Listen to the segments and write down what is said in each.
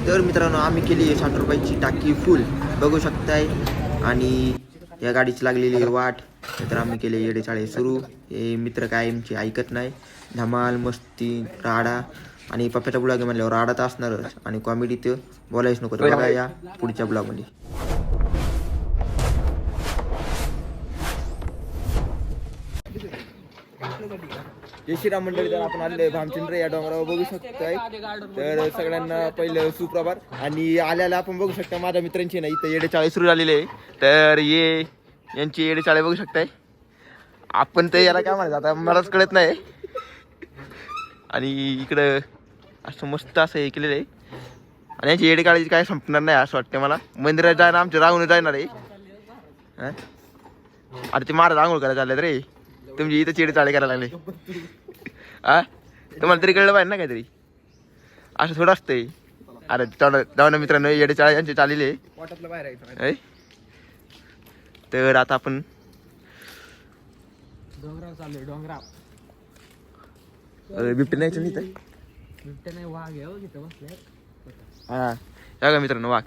तर मित्रांनो आम्ही केली 60 रुपयाची टाकी फुल बघू शकताय. आणि या गाडीची लागलेली वाट. तर आम्ही केले येडेचाळे सुरू. हे मित्र काय आमची ऐकत नाही. धमाल मस्ती राडा आणि पप्प्याचा ब्लॉग म्हणल्यावर राडा तर असणारच आणि कॉमेडी तर बोलायच नको. तर बघा या पुढच्या ब्लॉगमध्ये. जय श्रीराम मंडळी. तर आपण आलेलो आहे भामचंद्र या डोंगरावर बघू शकताय. तर सगळ्यांना पहिलं सुप्रभात. आणि आल्याला आपण बघू शकता माझ्या मित्रांची ना इथं येडेचाळे सुरू झालेले आहे. तर ये यांची येडेचाळे बघू शकताय. आपण तर याला काय म्हणायचं आता मलाच कळत नाही. आणि इकडं असं मस्त असं हे केलेलं आहे. आणि यांची येडेकाळाची काय संपणार नाही असं वाटतं मला. मंदिरात जायला आमच्या राहून जाणार आहे. अरे ते महाराज आंघोळ करायला चालले रे. तुमची इथं येडेचाळे करायला लागले. तुम्हाला तरी कळलं पाहिजे ना काहीतरी. असं थोडं असतंय. अरे जाऊ मित्रांनो येडेचाळे यांचे चाललेले. तर आता आपण डोंगराव चाललोय. डोंगराव बिबटे नाही तर बिबट्या नाही, वाघ आहे तिथं बसलाय. हा बघा मित्रांनो वाघ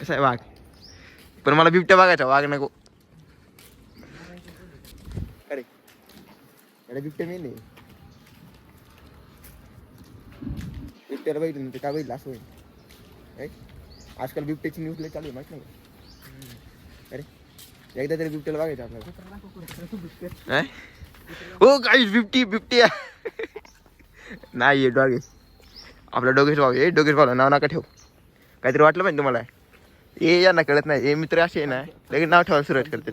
कसा आहे वाघ. पण मला बिबट्या बघायचा वाघ नको. अरे अरे बिबट्या मेन आहे. बिबट्याला बघितलं ते काय बघितलं असं होईल. आजकाल बिबट्याची न्यूज लय चालू आहे माहित नाही. अरे एकदा तरी बिबट्याला बघायचं आपल्याला. हो काही बिबटी नाही डॉग आहे आपला. डोगेश भाऊ आहे. डोगेश भाऊ नाव नका ठेव. काहीतरी वाटलं पाहिजे तुम्हाला. हे यांना कळत नाही. हे मित्र असे आहे ना लगेच नाव ठेवायला सुरुवात करते.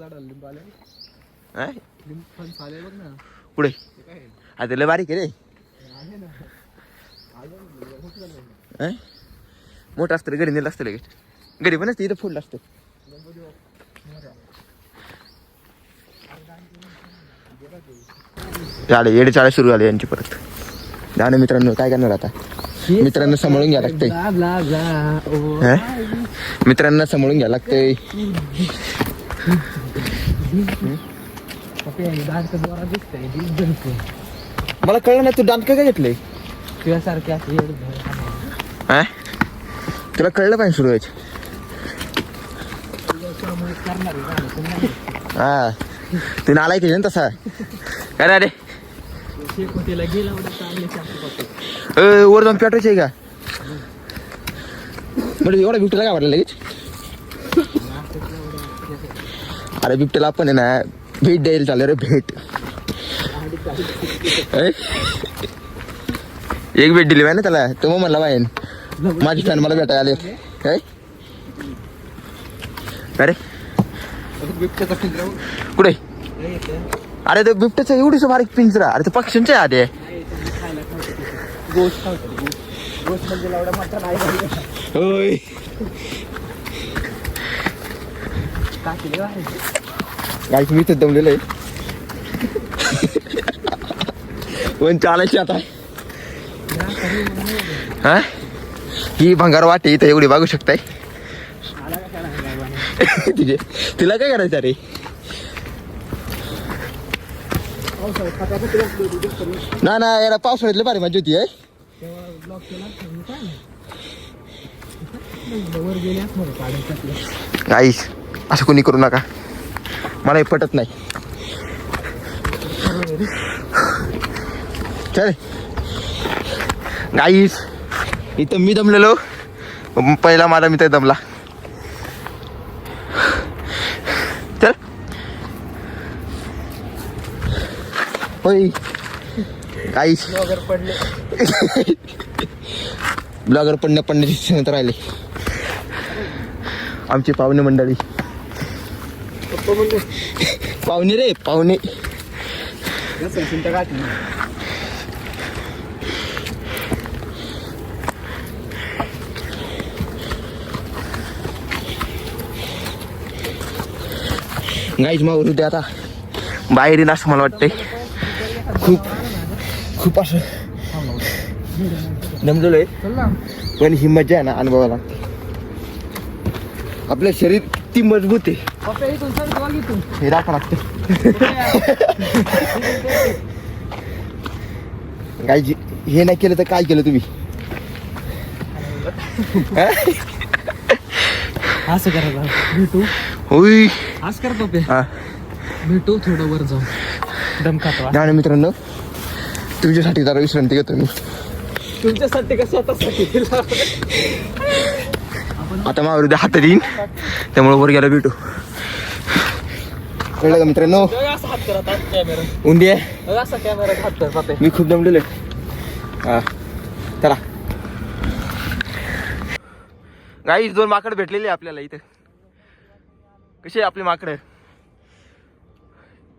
पुढे आता लय बारीक आहे रे. मोठं असतं घरी नेलं असतं लगेच. घरी पण असतं इथं फुल असतं. झाले येडेचाळे सुरू झाले यांची परत. जाणे मित्रांनो काय करणार आता. मित्रांना सांभाळून घ्या लागतंय. मित्रांना सांभाळून घ्या लागतंय. मला कळलं नाही तू दांत काय घेतलंय तुझ्यासारख्या तुला कळलं पाहिजे सुरू व्हायचं. हा तू नालायक आहे ना तसा. काय रे वर जाऊन पेटवायचं आहे का. म्हणजे एवढा बिबट्याला काय वाटलं लगेच. अरे बिबट्याला आपण आहे ना भेट द्यायला चालू रे. भेट एक भेट दिली पाहिजे ना त्याला. तो मग म्हणला पाहिजे माझी फॅन मला भेटायला आले. काय अरे कुठे. अरे ते बिबट्याचं एवढीच बारीक पिंजरा. अरे ते पक्ष्यांच्या आधी आहे. होय गाईच मी तर दमलेलं आहे. पण चालायची आता. हा ही भंगार वाटे इथं एवढी बघू शकताय. तुझे तिला काय करायचं रे. ना ना याला पावसाळ्यातले भारी मजा होती आहे. गाईस असं कोणी करू नका. मला हे पटत नाही. चल गाईस इथं मी दमलेलो. पहिला माझा मित्र दमला. चल होय गाईस ब्लॉगर पडण्याची राहिले आमची पाहुणे मंडळी. पाहुणे रे पाहुणे. गाईच मावर होते आता बाहेर येईल असं मला वाटतंय. खूप असं दमलेलो आहे. पण ही मजा आहे ना अनुभवायला. आपलं शरीर ती मजबूत आहे. हे राखा लागतं. गाईजी हे नाही केलं तर काय केलं तुम्ही. असं करायला भेटू होय असं करतो पे हा भेटू थोडं वर जाऊ दम खातो आणि मित्रांनो तुमच्यासाठी जरा विश्रांती घेतो मी. तुमच्यासाठी का स्वतःसाठी आता मावर उद्या हात देईन त्यामुळे वर गेला भेटू. कळलं का मित्रांनो असं हात करत कॅमेरा उंदी आहे असा कॅमेरा हात करत मी खूप दमलेलो हा चला गाईस 2 माकड भेटलेले आपल्याला इथे. कसे आपले माकड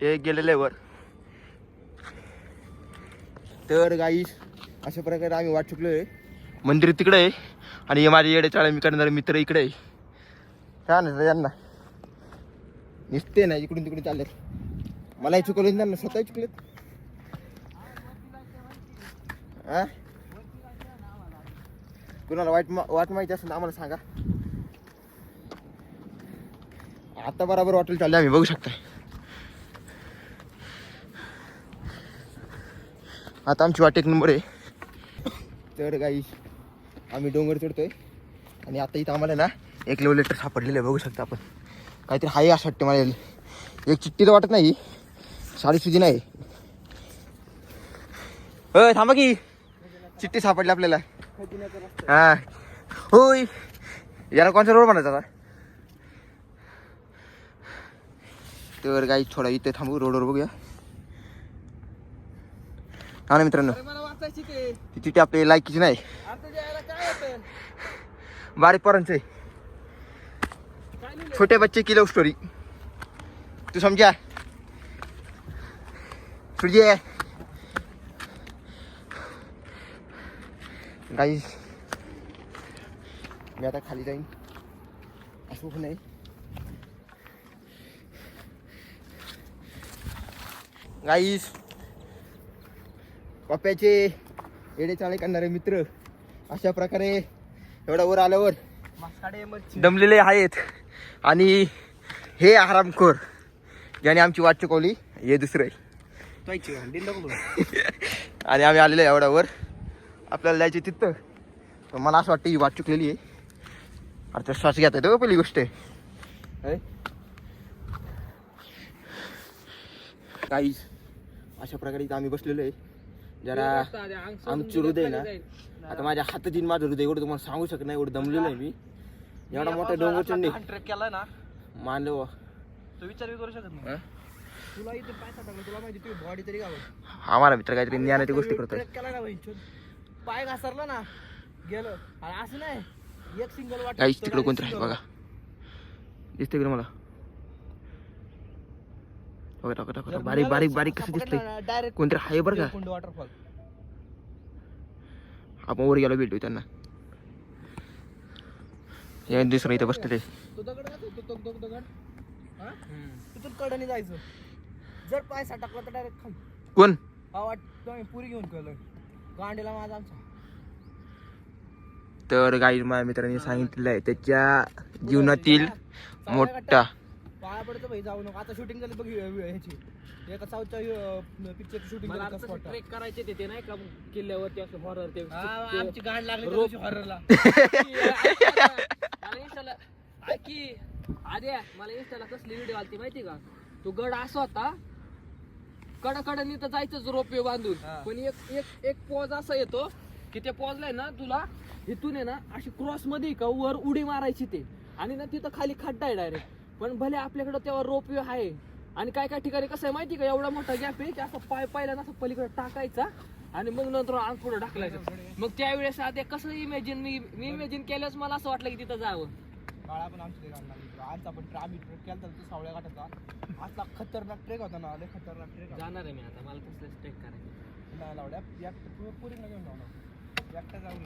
एक गेलेले वर. तर गाईस अशा प्रकारे आम्ही वाट चुकलोय. मंदिर तिकडे आहे आणि हे माझे येडे चाळे मी करणारे मित्र इकडे आहे. छान आहे यांना निसते ना इकडून तिकडे चाललेत. मलाही चुकवले त्यांना स्वतःही चुकलेत. हा कुणाला वाट माहिती असेल आम्हाला सांगा. आता बरोबर वाटेल चालले आम्ही बघू शकता. आता आमची वाट 1 नंबर आहे. तर काही आम्ही डोंगर चढतोय आणि आता इथं आम्हाला ना 1 लेवल लेटर सापडलेलं आहे बघू शकता आपण. काहीतरी हाय असं वाटतं मला. एक चिठ्ठी तर वाटत नाही साडी सुधी नाही. थांबा की चिठ्ठी सापडली आपल्याला. हा होय याला कोणचा रोड बनायचा आता. तर काही थोडा इथे थांबू रोडवर बघूया. हा ना मित्रांनो ती चिठ्ठी आपली लायकीची नाही बारीक पोरांचं आहे. छोटे बच्चे की लव स्टोरी तू समजा तुझी आहे गाईस. मी आता खाली जाईन असं नाही. गाईस पप्प्याचे येडे चाळे करणारे मित्र अशा प्रकारे एवढा वर आल्यावर दमलेले आहेत. आणि हे आरामखोर ज्याने आमची वाट चुकवली हे दुसरं आणि आम्ही आलेलो आहे एवढ्यावर. आपल्याला जायचे तिथं तर मला असं वाटतं ही वाट चुकलेली आहे. आता श्वास घेता येतो पहिली गोष्ट आहे. काही अशा प्रकारे इथं आम्ही बसलेलो आहे. जरा आमची हृदय ना आता माझ्या हातात येईन माझं हृदय एवढं तुम्हाला सांगू शकत नाही. एवढं दमलेलं आहे मी. एवढा मोठा डोंगर चढणे ट्रेक केला ना मानलो तो विचार करू शकत नाही. तुला इथे पाय टाकला तुला माहिती तुझी बॉडी तरी गावत. आम्हाला मित्र काहीतरी ज्ञानाची गोष्टी करतोय. ट्रेक केला ना भाई पाय घसरला ना गेलो आणि असं नाही एक सिंगल वाट. काहीच तिकडं कोणतरी आहे बघा दिसते का मला. बारीक बारीक बारीक कसं दिसतंय डायरेक्ट कोणतरी आहे बरं का. कुंड वॉटरफॉल आपण वर गेलो भेटू त्यांना. या दुसरं इथे बसलेले तो दगड का तो दगड हा तिथून कडनी जायचं. जर पाय टाकला तर डायरेक्ट खाली. कोण हा वाट पुरी घेऊन केलं गांडीला माझा आमचा. तर गाईड माझ्या मित्रांनी सांगितलेलं आहे त्याच्या जीवनातील मोठा पाया पडतो भाई जाऊ नको. आता शूटिंग झाली बघ ह्याची एका साऊथच्या पिक्चरची शूटिंग झाली. ट्रेक करायचे ते नाही का किल्ल्यावरती असं हॉरर ते आमची गांड लागली हॉररला. की आद्या मला इंस्टाला कसली व्हिडिओ आलती माहिती का. तो गड असा होता कडाकडानी तर जायचंच रोपवे बांधून. पण एक पॉज असा येतो की त्या पॉजला ना तुला इथून आहे ना अशी क्रॉस मध्ये का वर उडी मारायची ते आणि ना तिथं खाली खड्डा आहे डायरेक्ट. पण भले आपल्याकडे तेव्हा रोपवे आहे आणि काय काय ठिकाणी कसं आहे माहिती का एवढा मोठा गॅप आहे की असं पाय पायला असं पलीकडे टाकायचा आणि मग नंतर अंग पुढे ढकलायचं. मग त्यावेळेस आता कसं इमॅजिन मी इमॅजिन केल्यास मला असं वाटलं की तिथं जावं. काळा पण आमच्या आज आपण आम्ही ट्रेक केला तर तो सावळ्या घाटाचा असला खतरनाक ट्रेक होता ना. लय खतरनाक ट्रेक जाणार आहे मी आता. मला तसलंच ट्रेक करायचं नाही लावड्या पुरी घेऊन जाऊ एकटा जाऊ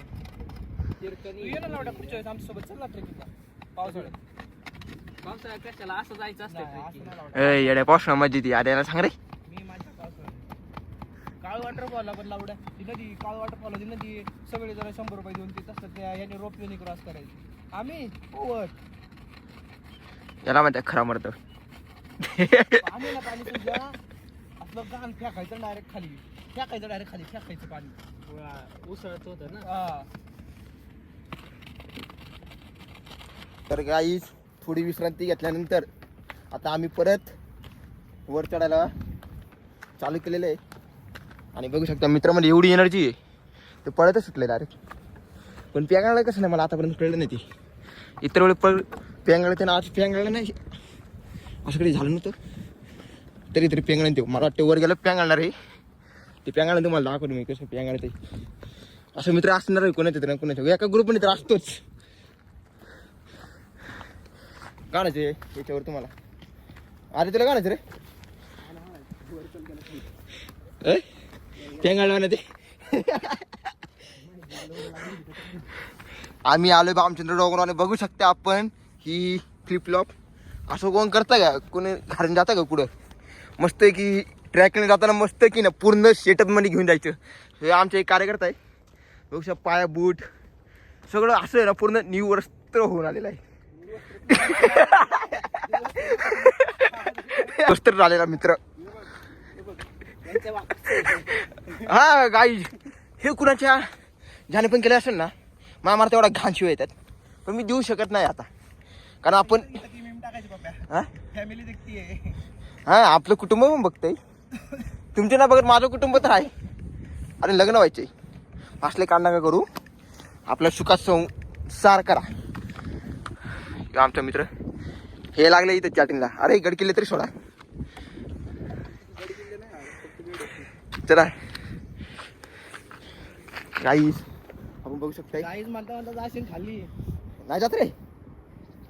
ये ना लावड्या पुढच्या वेळेस आमच्यासोबत चल ना ट्रेकिंगला पावसाळ्यात कशाला असं जायचं असतं. येड्या पावसा मज्जा ती आद्याला सांग रे. मी माझ्या पावसाळ्यात काळ वॉटरफॉलला पण लावड्या ती नदी काळ वॉटरफॉल ती नदी सगळे जरा 100 रुपये देऊन ते तसं त्या याने रोपवेने क्रॉस करायची. आम्ही ओव्हर याला म्हणतात खरा मरत. पाणी ना पाणी तुझ्या आपलं गाण फेकायचं डायरेक्ट खाली फेकायचं पाणी उसळत होतं ना. तर गाईज थोडी विश्रांती घेतल्यानंतर आता आम्ही परत वर चढायला चालू केलेलं आहे. आणि बघू शकता मित्रामध्ये एवढी एनर्जी आहे ते पळतच सुटले डायरेक्ट. पण प्यांगाळलं कसं नाही मला आतापर्यंत कळलं नाही. ती इतर वेळी प्यांगाळलं त्यानं आज प्यांगाळलं नाही असं कधी झालं नव्हतं. तरी प्यांगाळलं ते मला वाटतं वर गेलं प्यांगाळणार आहे. ते प्यांगाळलं तुम्हाला दाखवतो मी कसं प्यांगाळलं ते. असं मित्र असणार आहे कोणाचं तर कोणाचं एका ग्रुपमध्ये तर असतोच. काढायचे याच्यावर तुम्हाला. अरे तुला काढायचं रे प्यांगाळलं ते. आम्ही आलोय भामचंद्र डोंगरावर. बघू शकता आपण ही फ्लिपफ्लॉप असं कोण करता का कोणी घालून जाता का पुढं. मस्त आहे की ट्रॅकने जाताना मस्त की ना पूर्ण सेटअप मध्ये घेऊन जायचं. हे आमचे एक कार्यकर्ता आहे. बघू शकता पाया बूट सगळं असं आहे ना पूर्ण निवस्त्र होऊन आलेलं आहे. वस्त्र झालेला मित्र. हा गाई हे कुणाच्या ज्याने पण केलं असेल ना मला तेवढा घाण शिवाय येतात. पण मी देऊ शकत नाही आता कारण आपण हा आपलं कुटुंब पण बघतंय. तुमचे ना बघत माझं कुटुंब तर आहे. आणि लग्न व्हायचे असले कांड नका करू. आपला सुखात संसार करा. आमचा मित्र हे लागले इथे चॅटिंगला. अरे गड किल्ले तरी सोडा चला. गाईस आपण बघू शकता खाली नाही जात रे.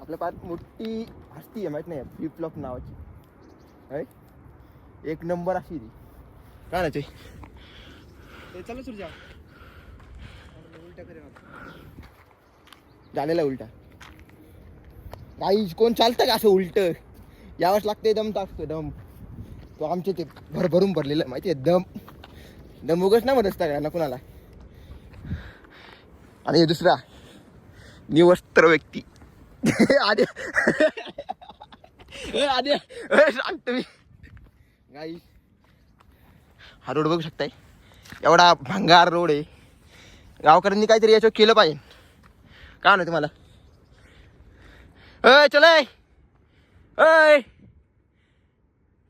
आपल्या पायात मोठी हस्ती आहे माहित नाही फ्लिपफ्लॉप नावाची. एक नंबर अशी ती काय नाही चला सुरू झालेला उलटा. गाईस कोण चालतं का असं उलट यावंच लागते. दम टाकतो दम. तो आमचे ते भरभरून भरलेलं माहिती आहे. दम उगच ना मदत ना कुणाला. आणि दुसरा निवस्त्र व्यक्ती आधी सांगतो मी. गाई हा रोड बघू शकताय एवढा भंगार रोड आहे. गावकऱ्यांनी काहीतरी याच्यावर केलं पाहिजे. काय नाही तुम्हाला चलय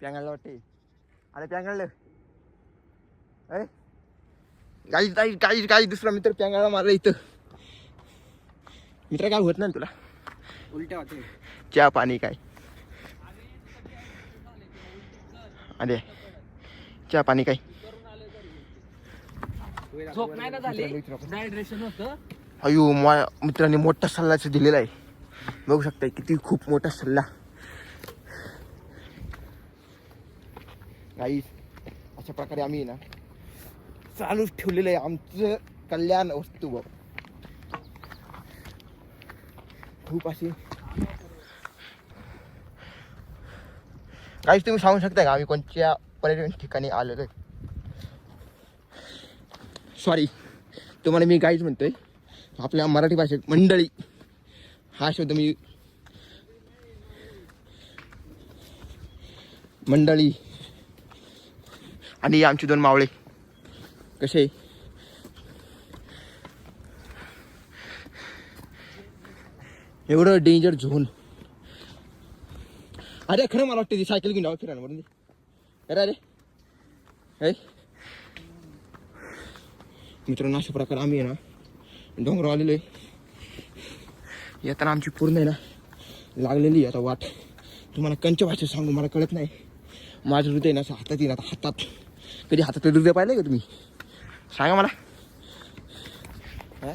प्यांगाळलं वाटते. अरे प्यांगाळलं काही दुसरा मित्र प्यांगाळा मारला इथं. मित्र काय होत नाही तुला उलट्या होते चहा पाणी काय. अरे चहा पाणी काय झोप नाही ना झाली डायड्रेशन होतं. अयो माझ्या मित्रांनी मोठा सल्लाच दिलेला आहे. बघू शकताय किती खूप मोठा सल्ला. गाईस अशा प्रकारे आम्ही ना चालूच ठेवलेलं आहे आमचं कल्याण वस्तू बघ. खूप अशी गाईस तुम्ही सांगू शकता का आम्ही कोणत्या पर्यटन ठिकाणी आलेलो आहे. सॉरी तुम्हाला मी गाईज म्हणतोय. आपल्या मराठी भाषेत मंडळी हा शब्द मी मंडळी. आणि आमचे दोन मावळे कसे एवढं डेंजर झोन. अरे खरं मला वाटतं ती सायकल घेऊन जावं फिरायला म्हणून. अरे अरे मित्रांनो अशा प्रकारे आम्ही आहे ना डोंगरावर आलेलो आहे. येताना आमची पूर्ण आहे ना लागलेली आता वाट. तुम्हाला कंच भाषेत सांगू मला कळत नाही. माझं हृदय ना असं हातात येईल आता. हातात कधी हातात हृदय पाहिलं का तुम्ही सांगा मला. हा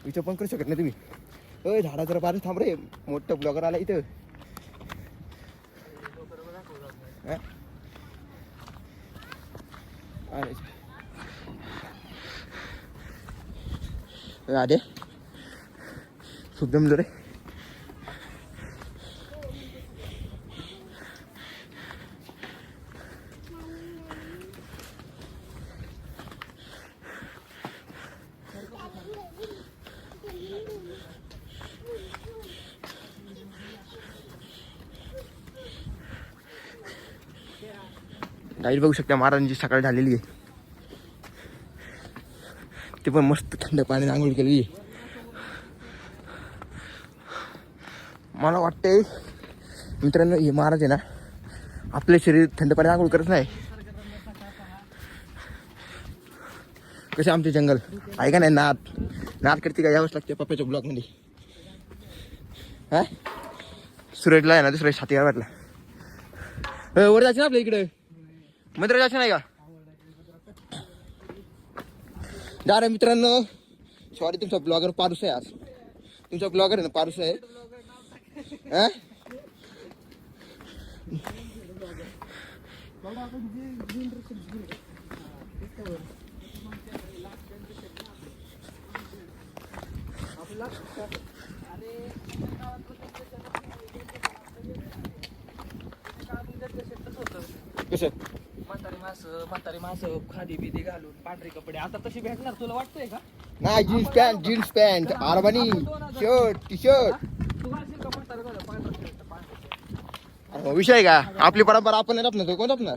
विचार पण करू शकत नाही तुम्ही. झाडा जरा बाजू थांब रे. मोठं ब्लॉगर आला इथं. अरे खूप दमलो रे. गाईड बघू शकता महाराजांची सकाळ झालेली आहे. ते पण मस्त थंड पाण्याने आंघोळ केलेली आहे. मला वाटतंय मित्रांनो हे महाराज आहे ना आपले शरीर थंड पाणी आंघोळ करत नाही. कसे आमचे जंगल आहे का नाही, नाद करते का यावंच लागते पप्प्याच्या ब्लॉक मध्ये. हा सुरेशला आहे ना दुसऱ्या छातीवर वाटला. वर जायचं ना आपल्या इकडे मंदिर जायचं नाही का. जा रे मित्रांनो, सॉरी तुमचा ब्लॉगर पारूस आहे. आज तुमचा ब्लॉगर आहे ना पारूस आहे. हा कसं म्हातारी माणसं खादी बिदी घालून पांढरे कपडे आता तशी भेटणार तुला वाटतंय का? नाही, jeans pant Armani shirt T shirt. तू घालशील का म्हातारं झालं पांढरं shirt, पांढरं shirt? विषय का आपली परंपरा आपण नाही जपणार, कोण जपणार?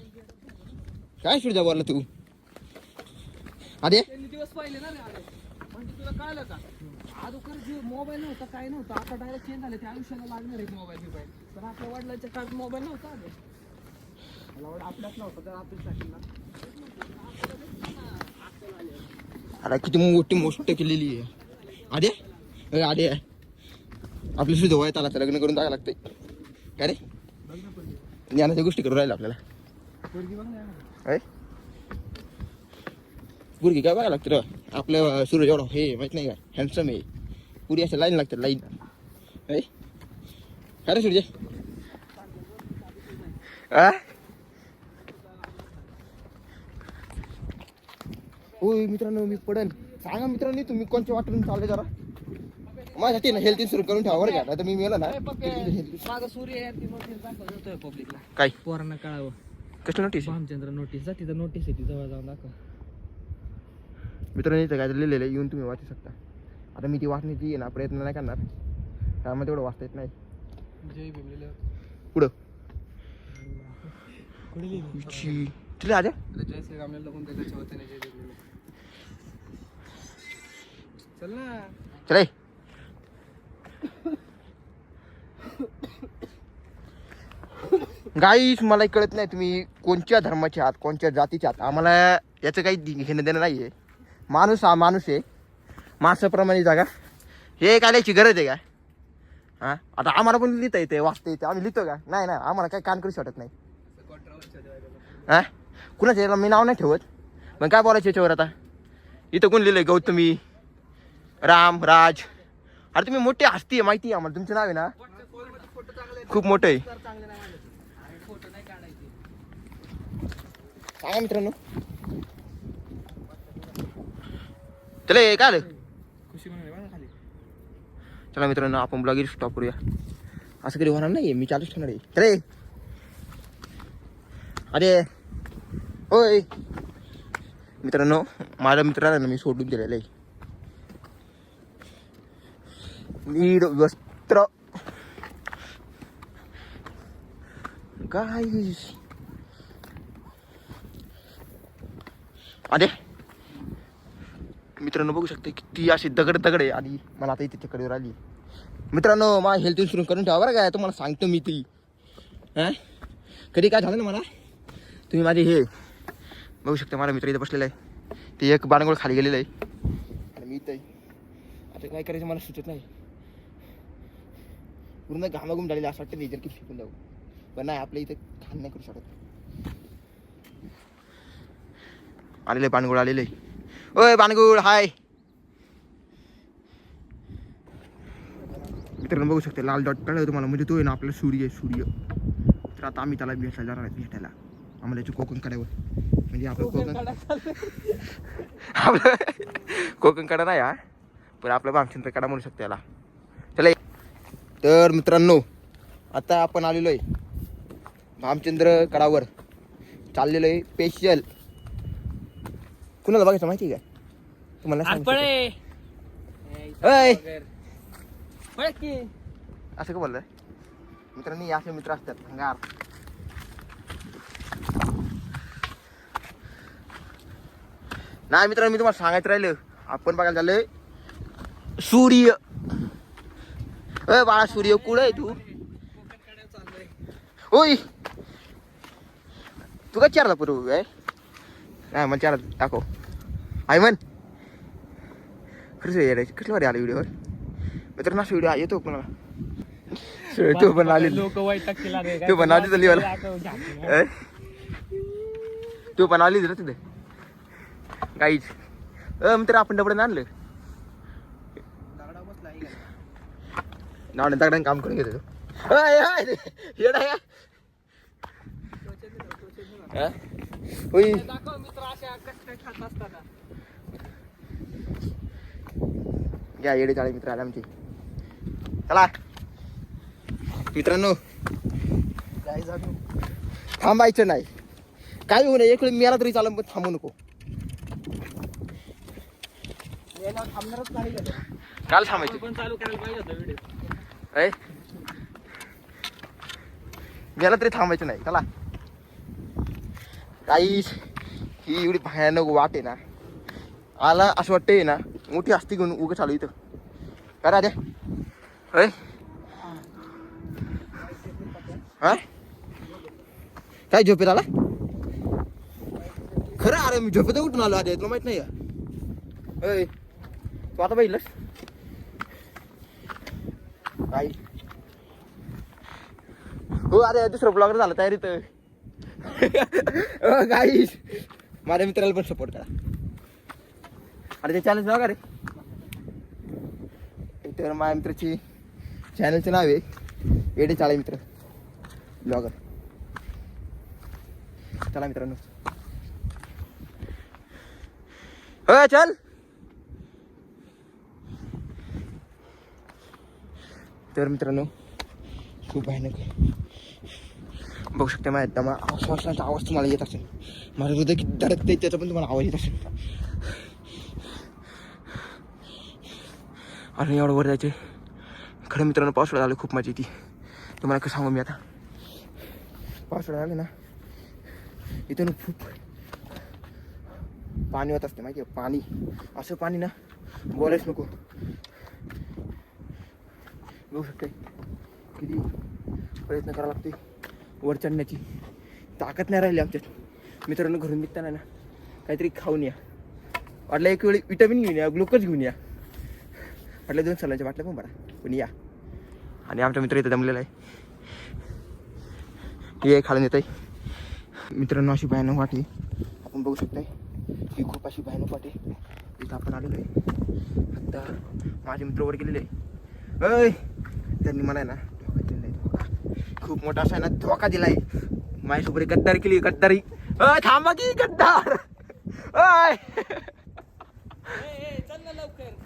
काय सुविधा बोलला तू आधी. त्यांनी दिवस पाहिले ना रे अरे, म्हणजे तुला कळलं का अगोदर जे मोबाईल नव्हता काय नव्हतं, आता डायरेक्ट चेंज झाले. त्या आयुष्याला लागणार आहे मोबाईल बिबाईल. तर आपल्या वडिलांच्या काळात मोबाईल नव्हता अरे, आपल्याच नव्हता तर आपल्यासाठी ना. अरे किती मोठी गोष्ट केलेली आहे आधी. आधी आपली सुद्धा वयात आला तर लग्न करून टाकायला लागतंय काय रे. ज्ञानाच्या गोष्टी करून राहिल्या आपल्याला. पुरगी काय बघायला लागतं रे आपलं सूर्य एवढा हे माहित नाही का हँडसम आहे. पुरी असं लाईन लागतं लाईन. काय रे सूर्य. होय मित्रांनो मी पडन. सांगा मित्रांनो तुम्ही कोणत्या वाटून चालले जरा माझ्यासाठी ना हेल्थ इन्शुरन्स करून ठेवा बरं का, नाही तर मी मेला ना. माझा सूर्य आहे ती नोटीस दाखवतोय पब्लिकला. काय पोरांना कळावं. कसं नोटीस भामचंद्र नोटीस जा तिथं नोटीस आहे ती जवळ जाऊन दाखव. मित्रांनो इथं काय लिहिलेलं आहे येऊन तुम्ही वाचू शकता. आता मी ती वाचण्याची आहे ना प्रयत्न नाही करणार कारण मला तेवढं वाचता येत नाही. जय भीम लिहिलं पुढं कुठे लिहिलं तुला आजा जय श्रीराम लिहिलं कोणत्या त्याच्या वतीने जय भीम लिहिलं. चल ना चला गाईस मला कळत नाही तुम्ही कोणत्या धर्माचे आहात कोणत्या जातीचे आहात. आम्हाला याचं काही घेणं देणं नाही आहे. माणूस हा माणूस आहे, माणसाप्रमाणे जागा हे काढायची गरज आहे का. हां आता आम्हाला पण लिहिता येते वाचता येते आम्ही लिहितो का. नाही ना आम्हाला काही कान करू शकत नाही. हां कुणाच्या याला मी नाव नाही ठेवत मग काय बोलायचं याच्यावर. आता इथं कोण लिहिलंय गौतमी राम राज. अरे तुम्ही मोठी हस्ती आहे माहिती आहे आम्हाला. तुमचं नाव आहे ना खूप मोठं आहे. सांगा मित्रांनो चला काय आलं. चला मित्रांनो आपण ब्लॉग स्टॉप करूया. असं कधी होणार नाही मी चालूच ठेवणार आहे. चले अरे होय मित्रांनो माझ्या मित्राला ना मी सोडून दिलेलं आहे. नीड वस्त्र गाईस. अरे मित्रांनो बघू शकते किती अशी दगड आहे. आधी मला आता इथे चक्कर आली. मित्रांनो मला हेल्थ इन्शुरन्स करून ठेवा बरं काय. तुम्हाला सांगतो मी ती हां कधी काय झालं ना मला तुम्ही माझे हे बघू शकता. माझा मित्र इथे बसलेला आहे. ते एक बाणगोळ खाली गेलेलं आहे आणि मी इथं आता काय करायचं मला सुचत नाही. पूर्ण घामाघूम झालेलं असं वाटतं जर की फेकून जाऊ पण नाही आपल्या इथे घाण नाही करू शकत. आलेलं आहे बाणगोळ आलेलं आहे. ओय बाणगुळ हाय. मित्रांनो बघू शकते लाल डॉट कळलं तुम्हाला म्हणजे तो आहे ना आपला सूर्य. तर आता आम्ही त्याला भेटायला जाणार आहे. भेटायला आम्हाला याची कोकण कड्यावर म्हणजे आपलं कोकण कडा नाही हा पण आपलं भामचंद्र कडा म्हणू शकतो याला. चला तर मित्रांनो आता आपण आलेलो आहे भामचंद्र कडावर. चाललेलो आहे स्पेशल. कुणाला बघायचं माहिती आहे का तुम्हाला. असं का बोललं मित्रांनी असे मित्र असतात अंगार. नाही मित्रांनो मी तुम्हाला सांगायचं राहिलं आपण बघायला झालंय सूर्य. बाळा सूर्य कुठं आहे तू? होय तू काय चारला पूर्व आहे? नाही मला चार दाखव. आहे म्हण खरंच येडे कसलं भारी आलं व्हिडिओवर. मित्रांनो असा व्हिडिओ येतो कोणाला? तो पण आले लोक वाईट तो पण आली झाली मला. तो पण आली तिथे काहीच. मित्र आपण डबडं आणलं नाव दगडाने काम करून घेतो. होय मित्र अशा कष्ट खात असताना. घ्या येडे चाळे मित्र आले आमचे. चला मित्रांनो थांबायचं नाही. काय होऊ नये. एक वेळ मेला तरी चालेल पण थांबू नको. थांबणारच नाही काल थांबायचं पण चालू करायला पाहिजे होतं व्हिडिओ. मेला तरी थांबायचं नाही. चला काही ही एवढी भयानक वाट आहे ना. आला असं वाटतंय ना मोठी हस्ती घेऊन उगं चालू इथं. काय राजा हा काय झोपेत आला? खरं अरे मी झोपेत उठून आलो. आधी तुला माहित नाही का? तू आता बघितलंस काय? हो अरे दुसरं ब्लॉगर झालं तयारीत. गाईस माझ्या मित्राला पण सपोर्ट करा. अरे ते चॅनलचं नाव का रे? तर माझ्या मित्राची चॅनलचं नाव आहे येडे चाळे मित्र ब्लॉगर. चला मित्रांनो चल. तर मित्रांनो खूप भयानक बघू शकता. माझ्या श्वासांचा आवाज तुम्हाला येत असेल. माझं हृदय किती धडकतंय त्याचा पण तुम्हाला आवाज येत असेल. आणि एवढं वर जायचे. खरं मित्रांनो पावसाळ्यात आलं खूप मजा येते. तुम्हाला कसं सांगू मी आता. पावसाळ्यात आले ना इथून खूप पाणी होत असते माहिती आहे. पाणी असं पाणी ना बोलायच नको. बघू शकते किती प्रयत्न करावा लागते वर चढण्याची. ताकद नाही राहिली आमच्यात. मित्रांनो घरून निघताना ना काहीतरी खाऊन या. वाटलं एक वेळी विटामिन घेऊन या, ग्लुकोज घेऊन या. वाटलं 2 सलांच्या बाटल्या पण बरा पण या. आणि आमचा मित्र इथं जमलेला आहे. हे खालून येत आहे. मित्रांनो अशी भयानक वाटी आपण बघू शकताय. ही खूप अशी भयानक वाटी इथं आपण आलेलो आहे. आता माझे मित्र वर गेलेले आहे. त्यांनी मला आहे ना धोका दिलाय. धोका खूप मोठा असा आहे ना धोका दिलाय. माझ्यासोबत गद्दारी केली. गद्दारी थांबा की गद्दार.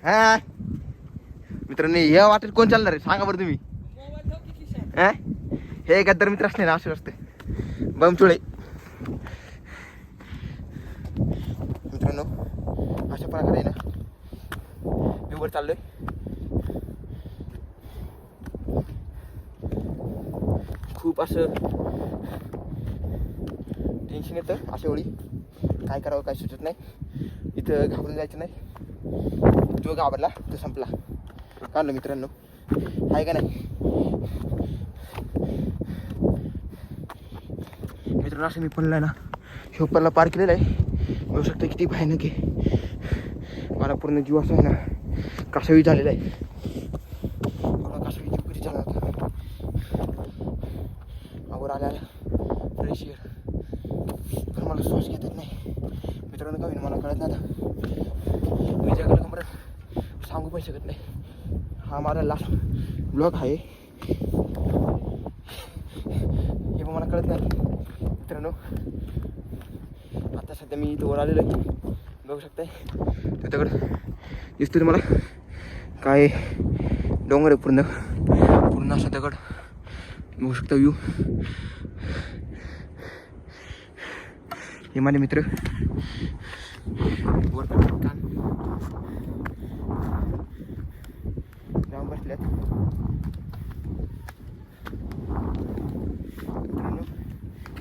हा मित्रांनो या वाटेत कोण चालणार आहे सांगा बरं तुम्ही. हे गद्दार मित्र असले ना असे असते बमचुळे. मित्रांनो अशा प्रकारे ना मी वर चाललोय. खूप असं टेन्शन येतं अशा वेळी. काय करावं काय सुचत नाही. इथं घाबरून जायचं नाही. जो घाबरला तो संपला. काढलं मित्रांनो आहे का नाही. मित्रांनो असं मी पडलं आहे ना शोपरला पार केलेलं आहे. बघू शकता किती भयानक आहे. मला पूर्ण जीव असं आहे ना कासावी झालेला आहे. कासावी जीव कधी झाला होता. वर आल्या फ्रेश एअर पण मला श्वास घेत नाही. मित्रांनो का होईना मला कळत नाही आता. मी जगाला बरं सांगू पण शकत नाही. हा माझा लास्ट ब्लॉग आहे. हे पण मला कळत नाही. मित्रांनो आता सध्या मी इथं वर आलेलो आहे. बघू शकताय तिथं दिसतोय तुम्हाला काय डोंगर आहे. पूर्ण असा दगड बघू शकता. व्ह्यू हे माझे मित्र वर जाऊन बसल्यात.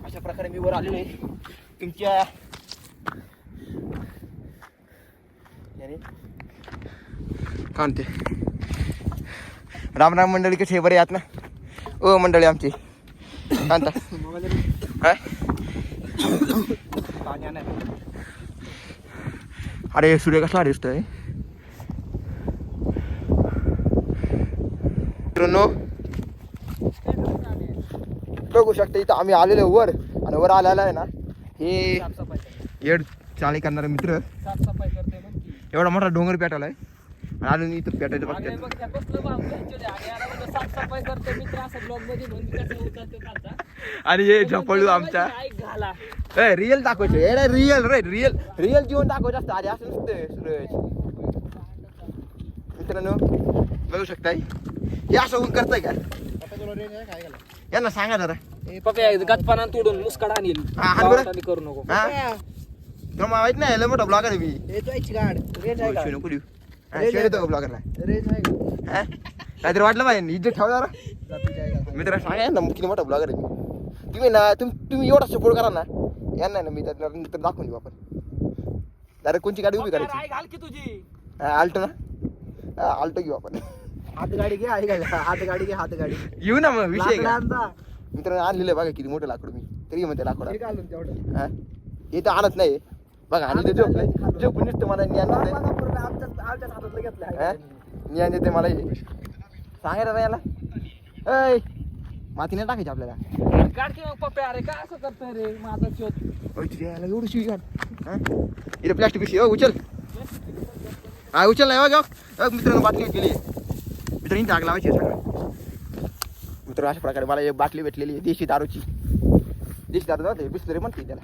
अशा प्रकारे मी वर आलेलो आहे. तुमच्या याने काढते राम मंडळी कसे बरे आहात ना? ओ मंडळी आमची शांता काय अरे सूर्य कसला दिसतोय मित्रांनो. बघू शकता इथं आम्ही आलेलो वर आणि वर आलेला आहे ना हे येड चाळी करणारा मित्र साफसफाई करते मग की. एवढा मोठा डोंगर पेटावलाय अजून इथं पेटायचं अरे बघतात. बघ, त्या कसलं बाप त्यांच्या आणि याला म्हणलं साफसफाई करते मित्र असं ब्लॉग मध्ये म्हणून कसं उचलतो खालचा. आणि हे झपाळू आमचा ऐक घाला. रिअल दाखवायचे एडा रिअल रे रिअल रिअल जीवन दाखवायचं असतं. अरे असं नसतं सूरज. मित्रांनो बघू शकताय हे असं होऊन करताय का? यांना सांगा जरा. पप्या गतपाना तोडून मुस्काड आणील. हा, हाण बरं. बावटाने करू नको. हा? तुला माहित नाही लय मोठा ब्लॉगर आहे मी. रेंज नको देऊ. शेड ब्लॉगरला आहे का? काहीतरी वाटलं पाहिजे इज्जत ठेवा जरा. मित्र सांगा ना किती मोठा ब्लॉगर आहे मी. तुम्ही ना तुम्ही एवढा सपोर्ट करा ना यांना ना मी तर दाखवून देऊ आपण. डायरेक्ट कोणची गाडी उभी करायची? आई घाल की तुझी. आल्टो ना आल्टो घेऊ आपण. हात गाडी घे आहे का? हात गाडी घे हात गाडी घेऊ ना मग विषय का? आणता मित्रांनो आणलेलं बघा किती मोठं लाकूड मी तरी म्हणते लाकूड हे घालून तेवढं हा हे तर आणत नाही बघा आणि ते झोपलंय झोपून निसतं मला ज्ञान देतंय. आमच्याच हातातलं हा? घेतलं ज्ञान देते मला हे सांगायचं ना याला ऐ माती नाही टाकायची आपल्याला. काढ की मग पप्या. अरे काय असं करतोय रे माझा शोध. याला एवढं शिवी काढ. इथे प्लास्टिक पिशवी उचल. हा उचल नाही बघ मित्रांनो बाटली केली मित्रांनी आग लावायची आहे सगळं. मित्र अशा प्रकारे मला एक बाटली भेटलेली आहे देशी दारूची. देशी दारू जाते बिस्लरी म्हणते त्याला.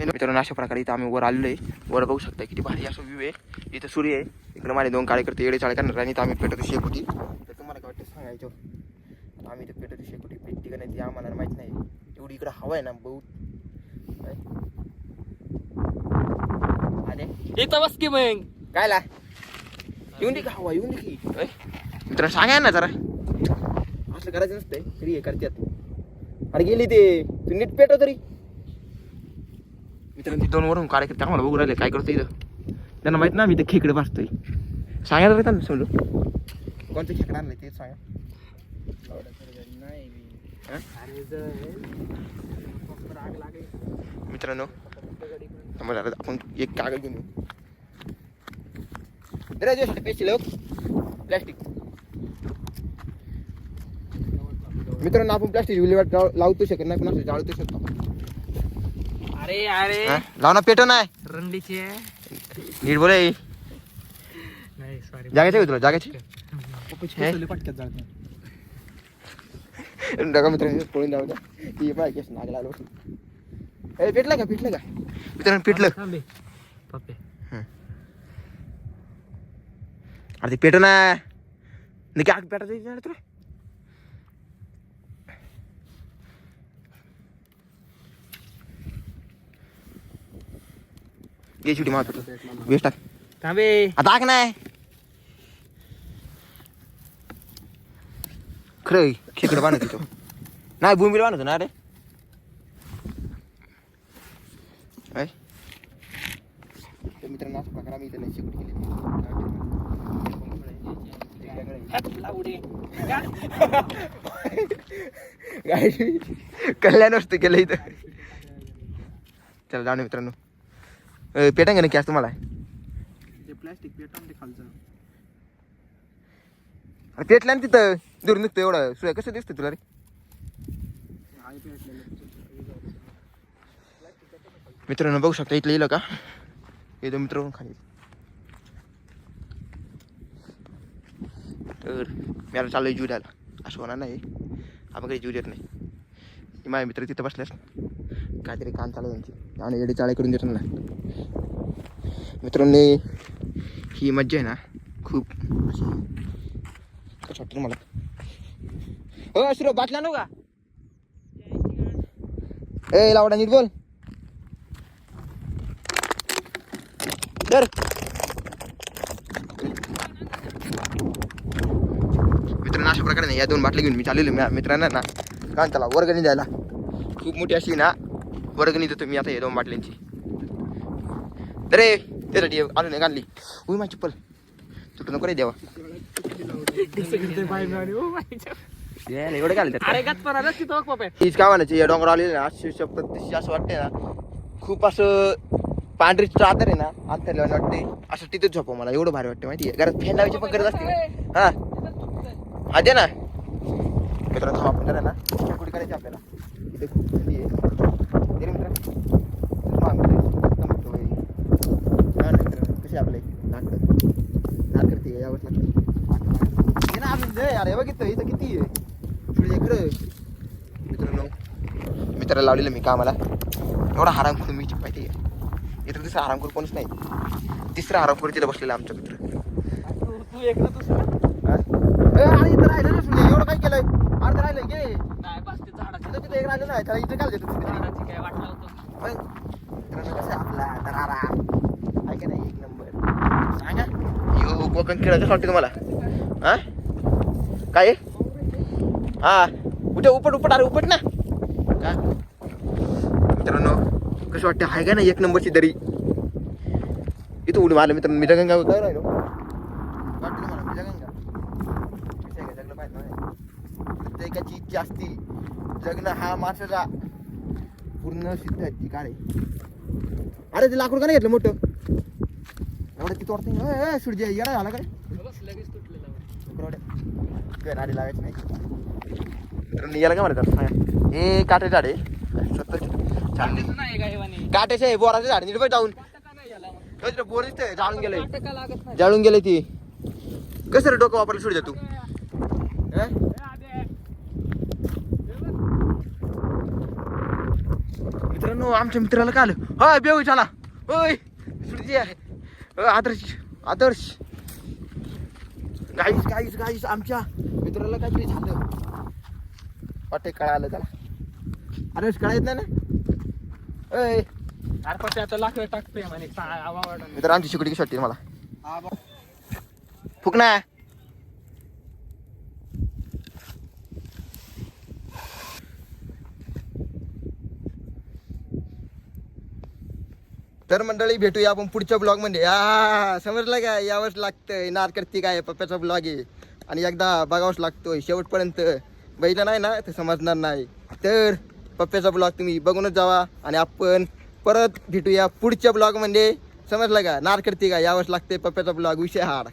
मित्रांनो अशा प्रकारे इथं आम्ही वर आलेलो आहे. वर बघू शकता किती भारी असं व्ह्यू आहे. इथं सूर्य आहे इकडे माझे 2 कार्यकर्ते येडे चाळे करणार आणि इथं आम्ही पेटवतो शेकोटी. तर तुम्हाला काय वाटतं सांगायचं. आम्ही इथं पेटवतो शेकोटी पेटती का नाही ती आम्हाला माहित नाही. एवढी इकडं हवा आहे ना बहुत. इथं बस की मग. काय ला येऊन दे का हवा येऊन दे की. मित्रांनो सांगा ना जरा असं करायचं नसतंय तरी हे करतात. अरे गेली ते तू नीट पेटव तरी. मित्रांनो 2 वरून कार्यकर्ते आम्हाला बघू राहिले काय करतो इथं. त्यांना माहित ना मी इथं खेकडे बसतोय. सांगायला रे त्यांना समजू कोणतं खेकडं आणलंय ते सांगा. मित्रांनो मला आपण एक कागद घेऊन येऊ. Pencil plastic. मित्रांनो आपण प्लॅस्टिक विल्हेवाट लावतो शकत नाही पण असं जाळतो शकतो. अरे अरे लाव ना पेटो नाही रंडीची नीट बोलाय. नाही सॉरी. जागायची का तुला जागायची पटक्यात जाळत नका मित्रांनो पळून जाऊ द्या. ती पाय केस नाग लागलो. पेटलं का पेटलं का मित्रांनो पेटलं. पप्पे अरे ते पेट ना नक्की आग पेटायचं तुला. घे शेवटी मार पेटलं वेस्ट टाक थांबे. आता आग नाही खरं खेकडं बांधत तो नाही भूमीला बांधतो ना. अरे मित्रांनो असं प्रकार आम्ही इथं शेकट केली. गाडी कल्याण वस्तू केलं इथं. चला जाऊ ना मित्रांनो पेटांग नक्की असं तुम्हाला प्लॅस्टिक पेटवून ते खालचं पेटलं ना तिथं दूर निघतं एवढं सुया कसं दिसतं तुला रे. मित्रांनो बघू शकता इथलं येईल का येतो मित्र खाली. तर मी आता चाललोय ज्यू द्यायला. असं होणार नाही आपण काही ज्यू देत नाही. माझे मित्र तिथं बसल्यास काहीतरी कान चालू त्यांची आणि एडी चाळे करून देतात ना. मित्रांनो ही मज्जा आहे ना खूप कसं वाटतं मला. हो शिरो बाटला नो का ए लावडा नीट बोल. तर मित्रांनो अशा प्रकारे नाही या 2 बाटल्या घेऊन मी चाललेलो मित्रांना ना कांताला वर्गणी द्यायला. खूप मोठी अशी ना वर्गणी देतो मी आता या 2 बाटल्यांची. अरे त्यासाठी अजून एक आणली. उई माझी चप्पल तुटू नको रे देवा. एवढं घाल अरे गप्पा रस्ती तो पप्पा तीच काय म्हणायची या डोंगर आलेली ना अशी शपथ तशी असं वाटते ना खूप असं पांढरी चादर आहे ना अंतरल्या वाटते असं तिथेच झोपव मला एवढं भारी वाटते माहिती आहे. घरात फॅन लावायची पण गरज असते ना. हा दे ना मित्रांनो थांब आपण करा ना कुठे करायची आपल्याला इथे खूप थंडी आहे. दे रे मित्र कशी आपले नाक करते यावंच लागतं ना आम्ही दे अरे बघितलं इथं किती आहे इकडं. मित्रांनो मित्राला लावलेलं मी कामाला एवढा हराम करून मी माहिती आहे. इथं दुसरा हराम करू कोणच नाही. तिसरा हराम करू तिला बसलेला आमचा मित्र. तू एक ना दुसरं इथं राहिलं ना सुने एवढं काय केलंय अर्ध राहिलं गे नाही बस ते झाडाचं तिथं एक राहिलं नाही त्याला इथं काय देतो झाडाची काय वाटलं होतं मित्रांनो कसं आपला दरारा आहे का नाही एक नंबर सांगा यो कोकण खेळायचं वाटतं तुम्हाला हा काय हा उठे उपट अरे उपट ना का मित्रांनो कसं वाटतं आहे का नाही एक नंबरची दरी इथं उडी मारलं मित्रांनो मी जगंगा काय राहिलो वाटतं तुम्हाला मी जगंगा जगलं पाहिजे ना प्रत्येकाची इच्छा असती जगणं हा माणसाचा पूर्ण सिद्ध आहे ती काय अरे ते लाकूड का नाही घेतलं मोठं एवढं किती वाटतं सूर्य येडा झाला काय बस लगेच तुटलेलं काय नाडी लागायची नाही याला काय म्हणतात हे काटे झाड आहे सत्तर नाही काय वाणी काट्याचे आहे बोराचे झाड नीट जाऊन बोर दिसतंय जाळून गेलंय जाळून गेलंय ती कसं रे डोकं वापरलं सोड तू मित्रांनो आमच्या मित्राला काय आलं होय बेऊ चला होय सुरजी आहे आदर्श गाईस आमच्या मित्राला काहीतरी झालं वाटते कळालं त्याला आदर्श कळायत नाही ना अय अरे पण आता लाकडं टाकतोय म्हणे मित्र आमची शिकडी कशी वाटते मला फुक ना तर मंडळी भेटूया आपण पुढच्या ब्लॉग मध्ये समजलं का यावंच लागतंय नारकर्ती काय पप्प्याचा ब्लॉग आहे आणि एकदा बघावंच लागतोय शेवटपर्यंत बघितलं नाही ना तर समजणार नाही. तर पप्प्याचा ब्लॉग तुम्ही बघूनच जावा आणि आपण परत भेटूया पुढच्या ब्लॉग मध्ये समजलं का नारकर्ती काय यावंच लागतंय पप्प्याचा ब्लॉग विषय हाड.